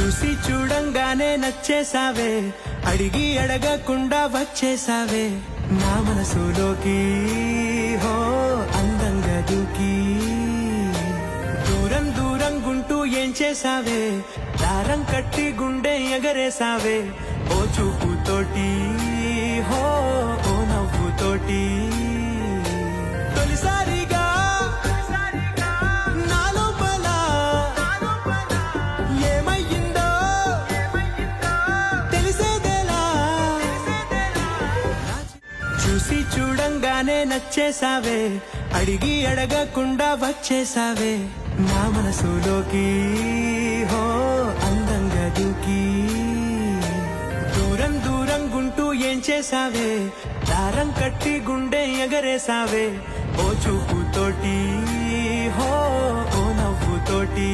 చూసి చూడంగానే నచ్చేసావే, అడిగి అడగకుండా వచ్చేసావే నా మనసులోకి. హో అందంగా దూకి దూరం దూరం గుంటూ ఏం చేసావే, దారం కట్టి గుండె ఎగరేసావే ఓ చూపుతోటి. హో ఓ నవ్వుతోటి తొలిసారిగా నా లోపల ఏమయ్యిందో తెలిసేదేలా. చూసి చూడంగానే నచ్చేసావే, అడిగి అడగకుండా వచ్చేసావే నా మనసులోకి. హో అందంగా దూకి దూరం దూరం గుంటూ ఏం చేసావే, దారం కట్టి గుండె ఎగరేసావే ఓ చూపుతోటి. హో ఓ నవ్వుతోటి